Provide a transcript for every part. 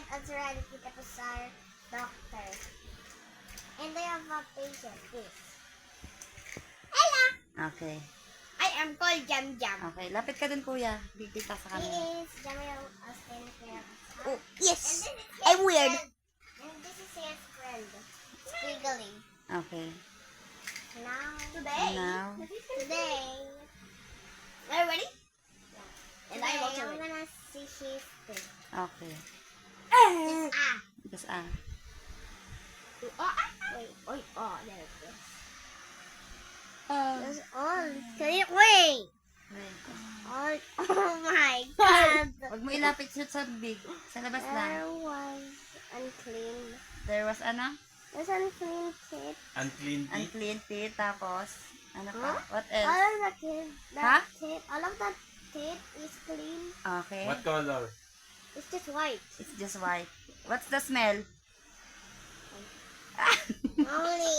Azrael kita po sa doctor. And I have a patient, this. Hello! Okay. I am called Jam Jam. Okay, lapit ka dun, kuya. Bigkita sa He kanila. is Jamil Austin Fair. Oh, And yes! this is his I'm weird. friend. And this is his friend. Squiggly. Okay. Now, Now, today, Are you ready? And today I'm also I'm ready. gonna see his thing. okay. Just, Just, wait. Oy, oh, there it is. That's all. Wait. All, oh my God. Huwag mo ilapit shoot sa big. Sa labas lang. There was unclean. There was ano? There's unclean kid. Unclean teeth. Unclean teeth. Tapos, ano pa? Huh? What All else? of the kid, Huh? all of the teeth is clean. Okay. What color? It's just white. It's just white. What's the smell? Only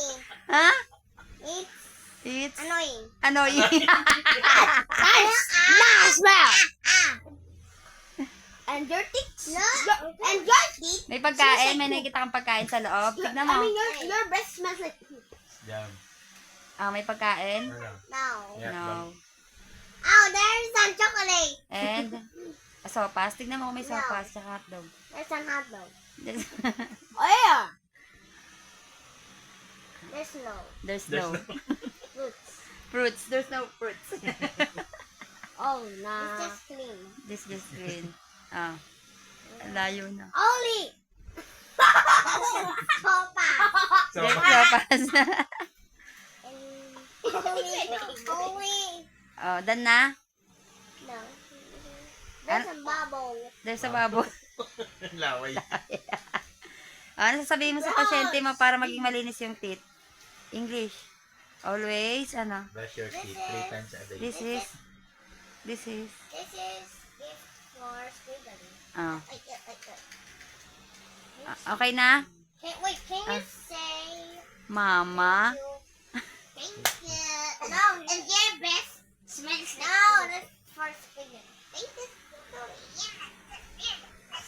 Ha? it's It's annoying. annoying. Nice smell! And your teeth? No. And your teeth? May pagkain. May nakikita kang pagkain sa loob. Tignan mo. I mean, your breath smells like poop. Jam. May pagkain. Ano? No. Yeah, No. Oh, there's some chocolate. And, sopas. Tignan mo kung may No. sopas. Tsaka hotdog. There's some hot dog. Oh, yeah. There's no There's There's no fruits. fruits. There's no fruits. Oh, It's nah. just clean. This just green. Ang layo na. Only. Papa. So, There's sopas. Only. Done na? No. There's a bubble. There's a bubble. laway. Ano sasabihin mo sa pasyente mo para maging malinis yung teeth? English. Always, ano? Brush your teeth 3 times a day. This is, This is gift for Squiggly. Okay na? Can you say Mama. thank you? No, and your best smells like no, that's for Squiggly. Thank you, Squiggly. Yes.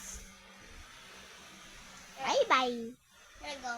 Bye-bye. Here we go.